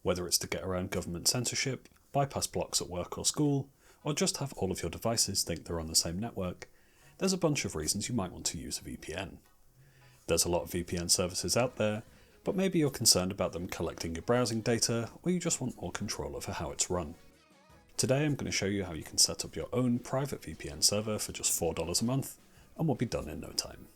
Whether it's to get around government censorship, bypass blocks at work or school, or just have all of your devices think they're on the same network, there's a bunch of reasons you might want to use a VPN. There's a lot of VPN services out there, but maybe you're concerned about them collecting your browsing data, or you just want more control over how it's run. Today I'm going to show you how you can set up your own private VPN server for just $4 a month, and we'll be done in no time.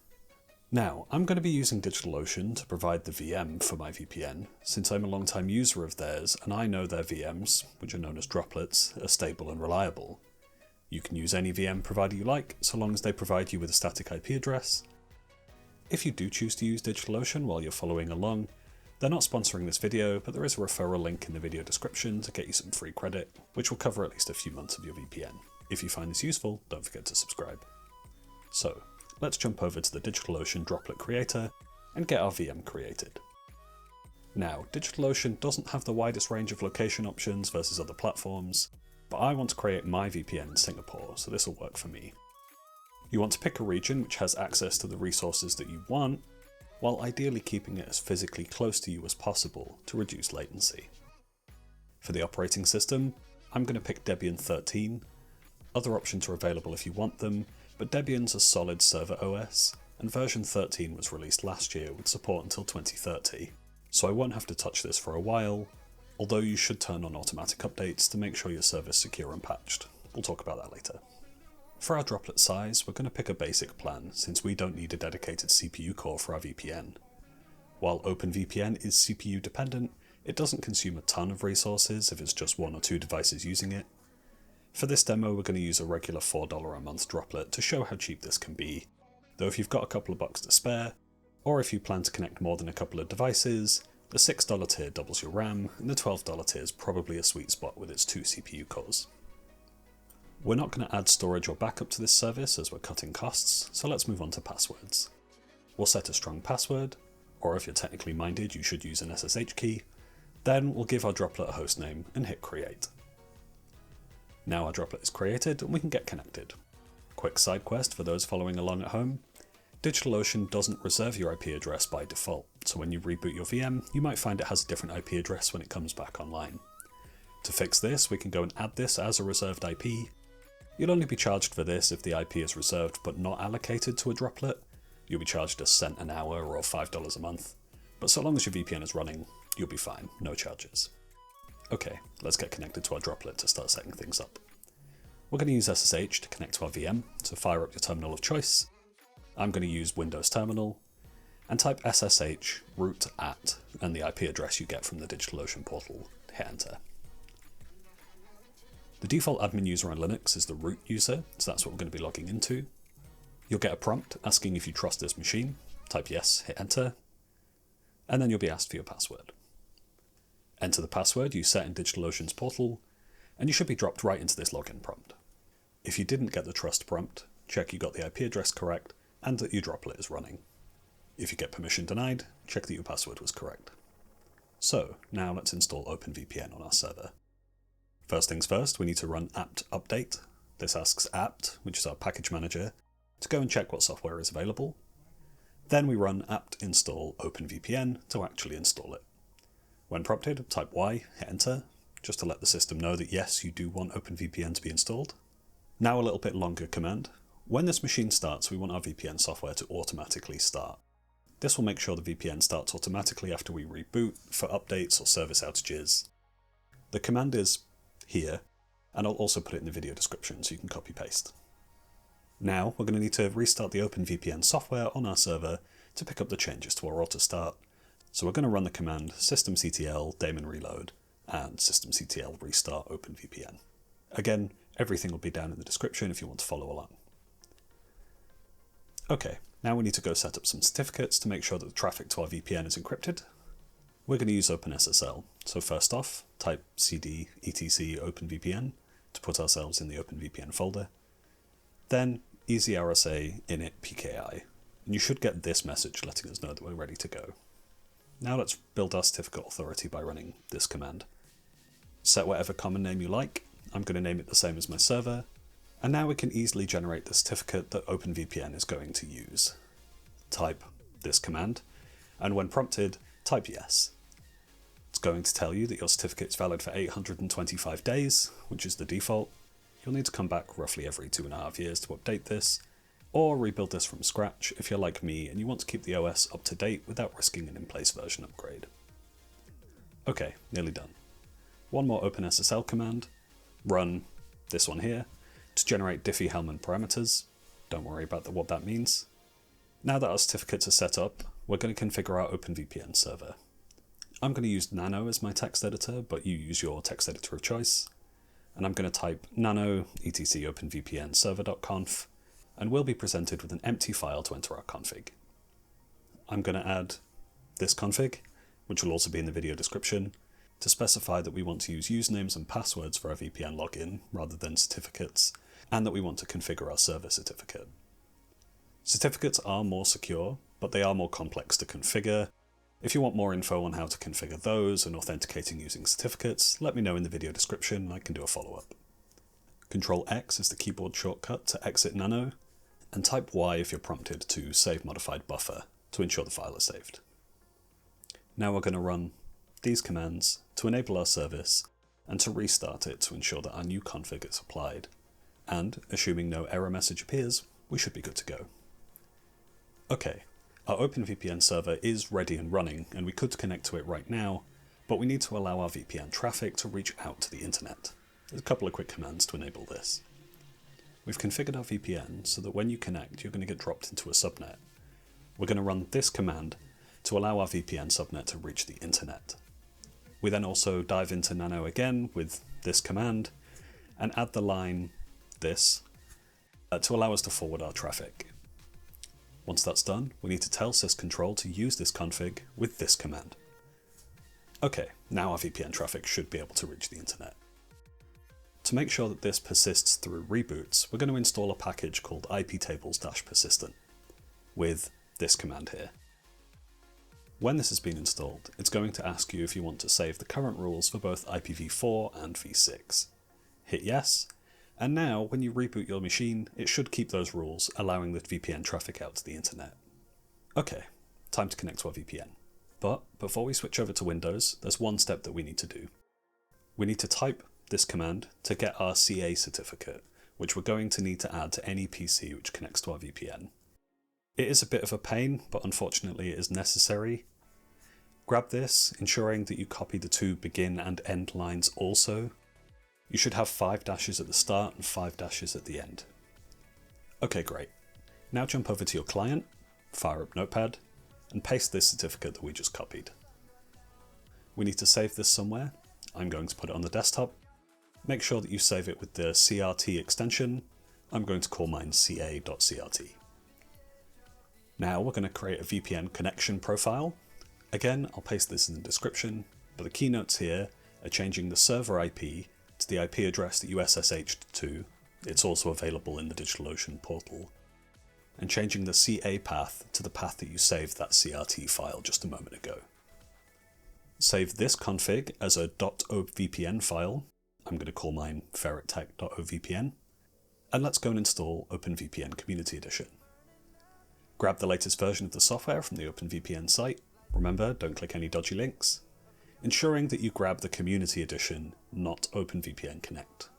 Now, I'm going to be using DigitalOcean to provide the VM for my VPN, since I'm a long-time user of theirs and I know their VMs, which are known as droplets, are stable and reliable. You can use any VM provider you like, so long as they provide you with a static IP address. If you do choose to use DigitalOcean while you're following along, they're not sponsoring this video, but there is a referral link in the video description to get you some free credit, which will cover at least a few months of your VPN. If you find this useful, don't forget to subscribe. So, let's jump over to the DigitalOcean droplet creator and get our VM created. Now, DigitalOcean doesn't have the widest range of location options versus other platforms, but I want to create my VPN in Singapore, so this will work for me. You want to pick a region which has access to the resources that you want, while ideally keeping it as physically close to you as possible to reduce latency. For the operating system, I'm going to pick Debian 13. Other options are available if you want them, but Debian's a solid server OS, and version 13 was released last year with support until 2030, so I won't have to touch this for a while, although you should turn on automatic updates to make sure your server's secure and patched. We'll talk about that later. For our droplet size, we're going to pick a basic plan, since we don't need a dedicated CPU core for our VPN. While OpenVPN is CPU dependent, it doesn't consume a ton of resources if it's just one or two devices using it. For this demo, we're going to use a regular $4 a month droplet to show how cheap this can be, though if you've got a couple of bucks to spare, or if you plan to connect more than a couple of devices, the $6 tier doubles your RAM, and the $12 tier is probably a sweet spot with its 2 CPU cores. We're not going to add storage or backup to this service as we're cutting costs, so let's move on to passwords. We'll set a strong password, or if you're technically minded you should use an SSH key, then we'll give our droplet a hostname and hit create. Now our droplet is created and we can get connected. Quick side quest for those following along at home. DigitalOcean doesn't reserve your IP address by default, so when you reboot your VM, you might find it has a different IP address when it comes back online. To fix this, we can go and add this as a reserved IP. You'll only be charged for this if the IP is reserved but not allocated to a droplet. You'll be charged a cent an hour or $5 a month, but so long as your VPN is running, you'll be fine, no charges. Okay, let's get connected to our droplet to start setting things up. We're going to use SSH to connect to our VM, so fire up your terminal of choice. I'm going to use Windows Terminal, and type SSH root at and the IP address you get from the DigitalOcean portal. Hit enter. The default admin user on Linux is the root user, so that's what we're going to be logging into. You'll get a prompt asking if you trust this machine. Type yes, hit enter, and then you'll be asked for your password. Enter the password you set in DigitalOcean's portal, and you should be dropped right into this login prompt. If you didn't get the trust prompt, check you got the IP address correct and that your droplet is running. If you get permission denied, check that your password was correct. So, now let's install OpenVPN on our server. First things first, we need to run apt update. This asks apt, which is our package manager, to go and check what software is available. Then we run apt install OpenVPN to actually install it. When prompted, type Y, hit enter, just to let the system know that yes, you do want OpenVPN to be installed. Now a little bit longer command. When this machine starts, we want our VPN software to automatically start. This will make sure the VPN starts automatically after we reboot for updates or service outages. The command is here, and I'll also put it in the video description so you can copy paste. Now we're going to need to restart the OpenVPN software on our server to pick up the changes to our AUTOSTART. So we're going to run the command systemctl daemon-reload and systemctl restart OpenVPN. Again, everything will be down in the description if you want to follow along. Okay, now we need to go set up some certificates to make sure that the traffic to our VPN is encrypted. We're going to use OpenSSL, so first off, type cd etc openvpn to put ourselves in the OpenVPN folder. Then easyrsa init-pki, and you should get this message letting us know that we're ready to go. Now let's build our certificate authority by running this command. Set whatever common name you like. I'm going to name it the same as my server, and now we can easily generate the certificate that OpenVPN is going to use. Type this command, and when prompted, type yes. It's It's going to tell you that your certificate is valid for 825 days, which is the default. You'll need to come back roughly every 2.5 years to update this, or rebuild this from scratch if you're like me and you want to keep the OS up to date without risking an in-place version upgrade. Okay, nearly done. One more OpenSSL command, run this one here, to generate Diffie-Hellman parameters. Don't worry about what that means. Now that our certificates are set up, we're going to configure our OpenVPN server. I'm going to use Nano as my text editor, but you use your text editor of choice. And I'm going to type nano etc openvpn server.conf, and we'll be presented with an empty file to enter our config. I'm going to add this config, which will also be in the video description, to specify that we want to use usernames and passwords for our VPN login rather than certificates, and that we want to configure our server certificate. Certificates are more secure, but they are more complex to configure. If you want more info on how to configure those and authenticating using certificates, let me know in the video description and I can do a follow-up. Ctrl-X is the keyboard shortcut to exit Nano, and type Y if you're prompted to save modified buffer to ensure the file is saved. Now we're going to run these commands to enable our service and to restart it to ensure that our new config is applied, and assuming no error message appears, we should be good to go. Okay, our OpenVPN server is ready and running, and we could connect to it right now, but we need to allow our VPN traffic to reach out to the internet. There's a couple of quick commands to enable this. We've configured our VPN so that when you connect, you're going to get dropped into a subnet. We're going to run this command to allow our VPN subnet to reach the internet. We then also dive into Nano again with this command and add the line this to allow us to forward our traffic. Once that's done, we need to tell syscontrol to use this config with this command. Okay, now our VPN traffic should be able to reach the internet. To make sure that this persists through reboots, we're going to install a package called iptables-persistent with this command here. When this has been installed, it's going to ask you if you want to save the current rules for both IPv4 and v6. Hit yes, and now when you reboot your machine, it should keep those rules, allowing the VPN traffic out to the internet. Okay, time to connect to our VPN. But before we switch over to Windows, there's one step that we need to do. We need to type this command to get our CA certificate, which we're going to need to add to any PC which connects to our VPN. It is a bit of a pain, but unfortunately it is necessary. Grab this, ensuring that you copy the two begin and end lines also. You should have 5 dashes at the start and 5 dashes at the end. Okay, great. Now jump over to your client, fire up Notepad, and paste this certificate that we just copied. We need to save this somewhere. I'm going to put it on the desktop. Make sure that you save it with the CRT extension. I'm going to call mine ca.crt. Now we're going to create a VPN connection profile. Again, I'll paste this in the description, but the keynotes here are changing the server IP to the IP address that you SSH'd to. It's also available in the DigitalOcean portal. And changing the CA path to the path that you saved that CRT file just a moment ago. Save this config as a .ovpn file. I'm going to call mine ferrettech.ovpn. And let's go and install OpenVPN Community Edition. Grab the latest version of the software from the OpenVPN site. Remember, don't click any dodgy links. Ensuring that you grab the Community Edition, not OpenVPN Connect.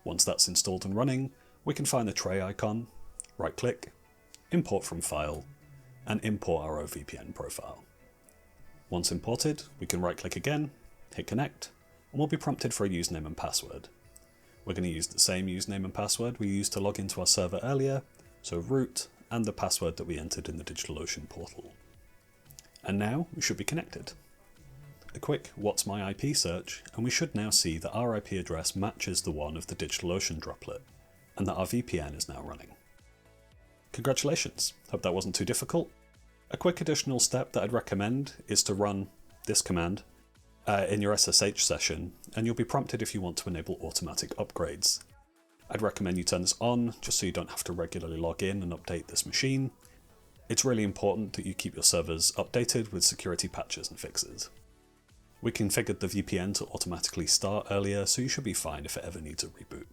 Once that's installed and running, we can find the tray icon, right-click, import from file, and import our OVPN profile. Once imported, we can right-click again, hit connect, and we'll be prompted for a username and password. We're going to use the same username and password we used to log into our server earlier, so root and the password that we entered in the DigitalOcean portal. And now we should be connected. A quick what's my IP search, and we should now see that our IP address matches the one of the DigitalOcean droplet, and that our VPN is now running. Congratulations, hope that wasn't too difficult. A quick additional step that I'd recommend is to run this command in your SSH session, and you'll be prompted if you want to enable automatic upgrades. I'd recommend you turn this on just so you don't have to regularly log in and update this machine. It's really important that you keep your servers updated with security patches and fixes. We configured the VPN to automatically start earlier, so you should be fine if it ever needs a reboot.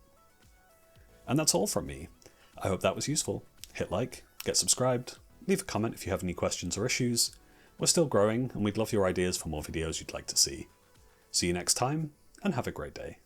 And that's all from me. I hope that was useful. Hit like, get subscribed, leave a comment if you have any questions or issues, We're still growing, and we'd love your ideas for more videos you'd like to see. See you next time, and have a great day.